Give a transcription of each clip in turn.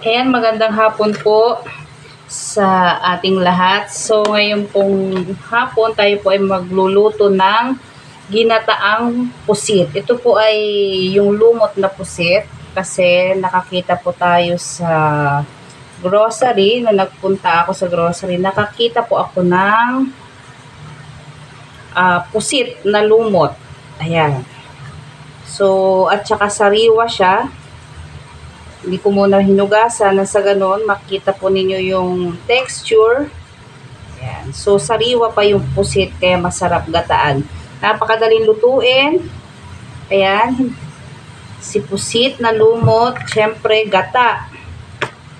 Ayan, magandang hapon po sa ating lahat. So, ngayon pong hapon, tayo po ay magluluto ng ginataang pusit. Ito po ay yung lumot na pusit kasi nakakita po tayo sa grocery. Nung nagpunta ako sa grocery, nakakita po ako ng pusit na lumot. Ayan. So, at saka sariwa siya. Hindi ko muna hinugasan na sa ganun, makita po ninyo yung texture. Ayan. So, sariwa pa yung pusit, kaya masarap gataan. Napakadaling lutuin. Ayan. Si pusit na lumot, syempre gata.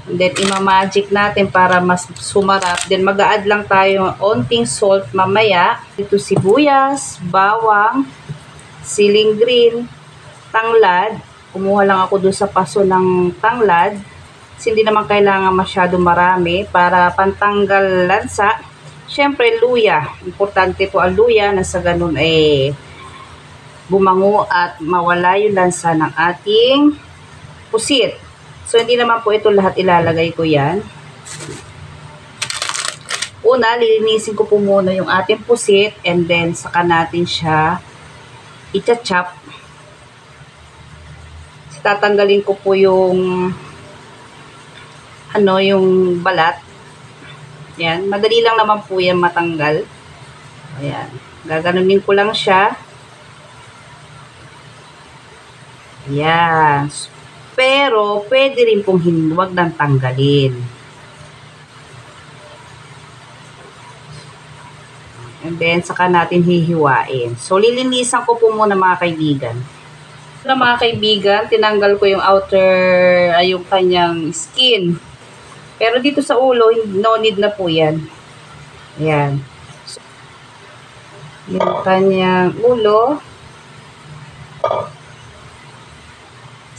And then, imamagic natin para mas sumarap. Then, mag-a-add lang tayo onting salt mamaya. Ito sibuyas, bawang, siling green, tanglad. Kumuha lang ako doon sa paso ng tanglad. Kasi hindi naman kailangan masyado marami para pantanggal lansa. Siyempre, luya. Importante po ang luya na sa ganun bumango at mawala yung lansa ng ating pusit. So, hindi naman po ito lahat ilalagay ko yan. Una, lilinisin ko po muna yung ating pusit and then saka natin siya i-chop. Tatanggalin ko po yung yung balat. Ayan, madali lang naman po yan matanggal. Ayan, gaganunin ko lang siya. Ayan. Pero, pwede rin pong huwag nang tanggalin. And then, saka natin hihiwain. So, lilinisan ko po muna mga kaibigan. Na mga kaibigan, tinanggal ko yung yung kanyang skin. Pero dito sa ulo, no need na po yan. Ayan. So, yung kanyang ulo.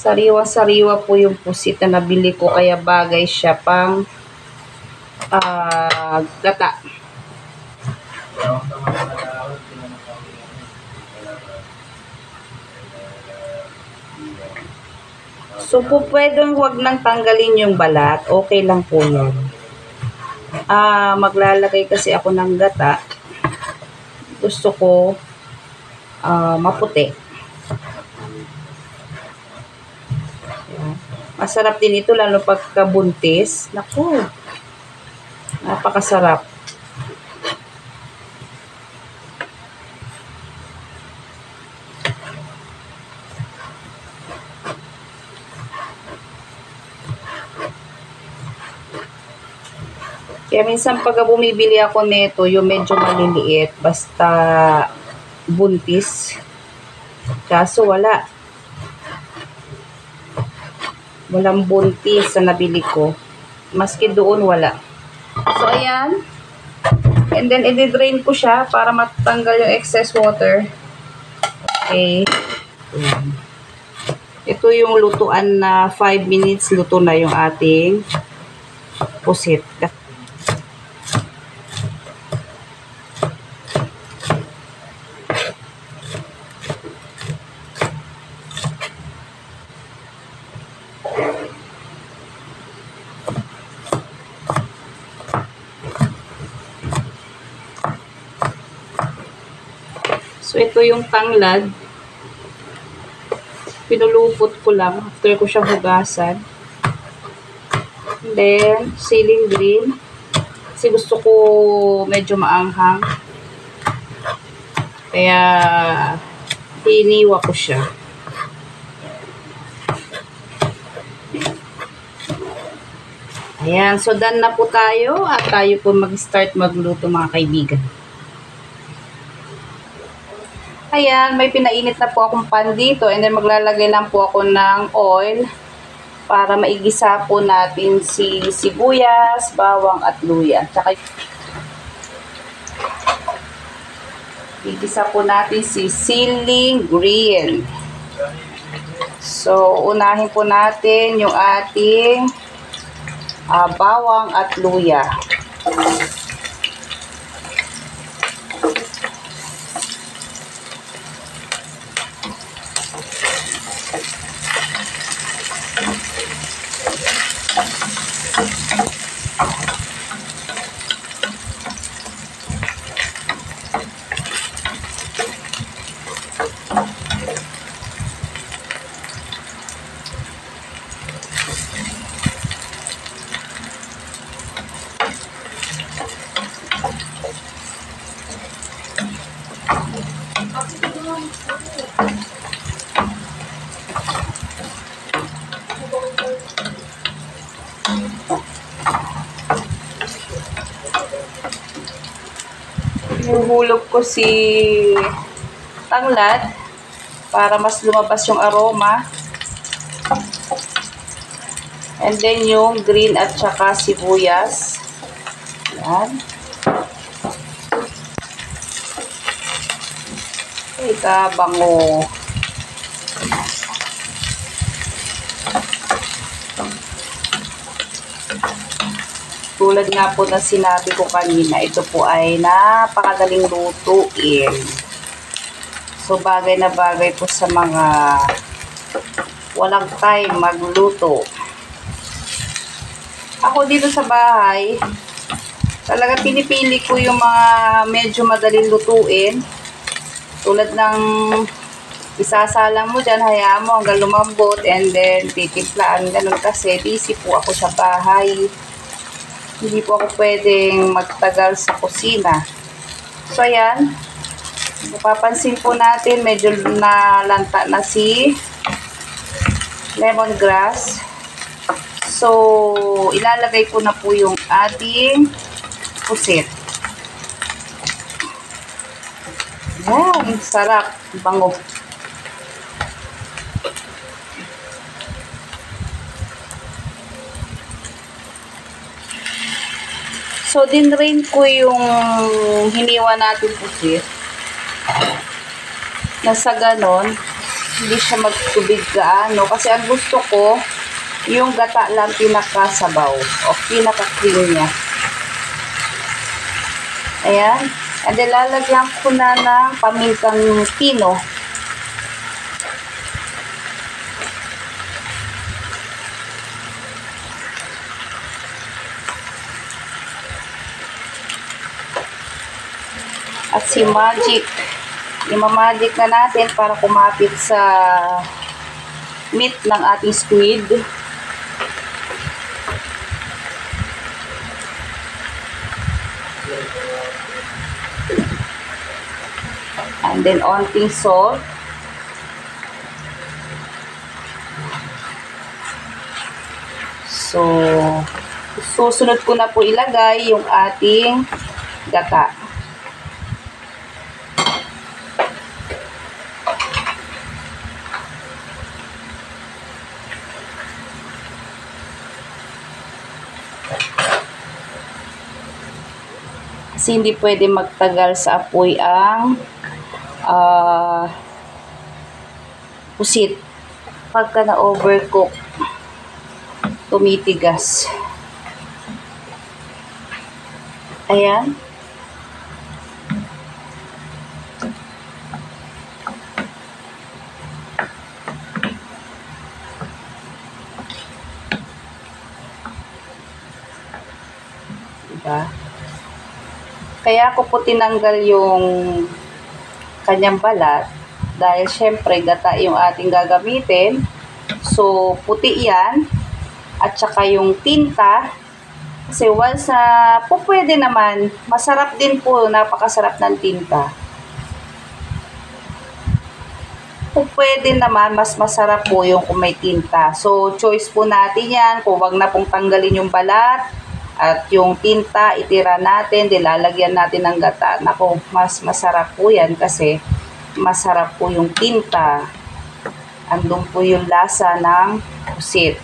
Sariwa-sariwa po yung pusit na nabili ko, kaya bagay siya pang gata. So, po pwedeng huwag nang tanggalin yung balat. Okay lang po yan. Maglalagay kasi ako ng gata. Gusto ko maputi. Ayan. Masarap din ito, lalo pagkabuntis. Naku, napakasarap. Kaya minsan pag bumibili ako nito, yung medyo maliliit, basta buntis. Kaso wala. Walang buntis na nabili ko. Maski doon wala. So ayan. And then i-drain ko siya para matanggal yung excess water. Okay. Ayan. Ito yung lutuan na 5 minutes luto na yung ating pusit. So, ito yung tanglad. Pinulupot ko lang after ko siyang hugasan. And then, siling green. Kasi gusto ko medyo maanghang. Kaya, hiniwa ko siya. Ayan. So, done na po tayo. At tayo po mag-start magluto mga kaibigan. Ayan, may pinainit na po akong pan dito and then maglalagay lang po ako ng oil para maigisa po natin si sibuyas, bawang at luya. Tsaka igisa po natin si siling green. So, unahin po natin yung ating bawang at luya. Huhulog ko si tanglad para mas lumabas yung aroma. And then yung green at saka sibuyas. Yan. Ika, bango. Tulad nga po na sinabi ko kanina, ito po ay napakadaling lutuin. So, bagay na bagay po sa mga walang time magluto. Ako dito sa bahay, talaga pinipili ko yung mga medyo madaling lutuin. Tulad ng isasalang mo dyan, hayaan mo hanggang lumambot and then titiklaan. Ganun kasi, busy po ako sa bahay. Hindi po ako pwedeng magtagal sa kusina. So, ayan. Mapapansin po natin, medyo nalanta na si lemongrass. So, ilalagay ko na po yung ating pusit. Ayan, sarap. Bango. So, dinrain ko yung hiniwa natin pusit. Nasa ganon, hindi siya magtubig gaano. Kasi ang gusto ko, yung gata lang pinakasabaw o pinaka-cream niya. Ayan. And then, lalagyan ko na ng pamintang pino. At si magic. Imamagic na natin para kumapit sa meat ng ating squid. And then, onting salt. So, susunod ko na po ilagay yung ating gata. Kasi hindi pwede magtagal sa apoy ang pusit. Pagka na-overcook, tumitigas. Ayan. Diba? Kaya ko po tinanggal yung kanyang balat dahil syempre gata yung ating gagamitin. So, puti yan at saka yung tinta. Kasi once po pwede naman, masarap din po, napakasarap ng tinta. Kung pwede naman, mas masarap po yung kung may tinta. So, choice po natin yan. Kung wag na pong tanggalin yung balat at yung tinta, itira natin, dilalagyan natin ng gata. Naku, mas masarap po yan kasi masarap po yung tinta. Andun po yung lasa ng pusit.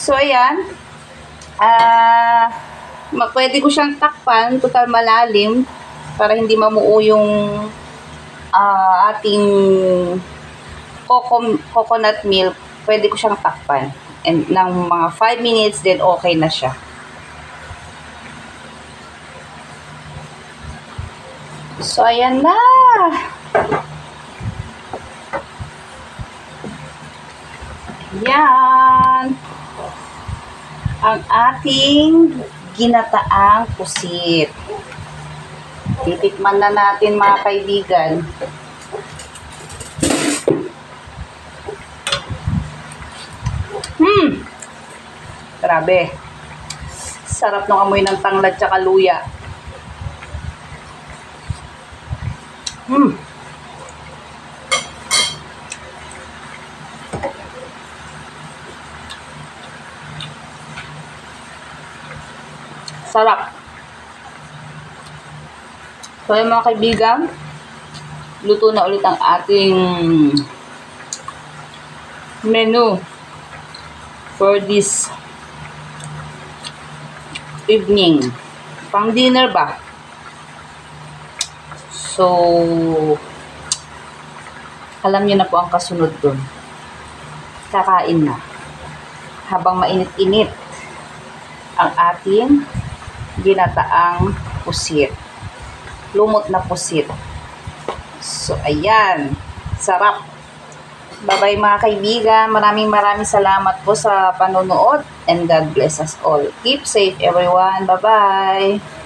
So, ayan. Pwede ko siyang takpan, total malalim, para hindi mamuo yung ating coconut milk. Pwede ko siyang takpan. And ng mga 5 minutes, then okay na siya. So, ayan na. Yan. Ang ating ginataang pusit. Titikman na natin mga kaibigan. Grabe. Sarap ng amoy ng tanglad tsaka luya. Sarap. So yung mga kaibigan, luto na ulit ang ating menu for this evening. Pang dinner ba? So, alam niyo na po ang kasunod dun. Kakain na. Habang mainit-init ang ating ginataang pusit. Lumot na pusit. So, ayan. Sarap. Bye-bye mga kaibigan. Maraming salamat po sa panonood. And God bless us all. Keep safe everyone. Bye-bye.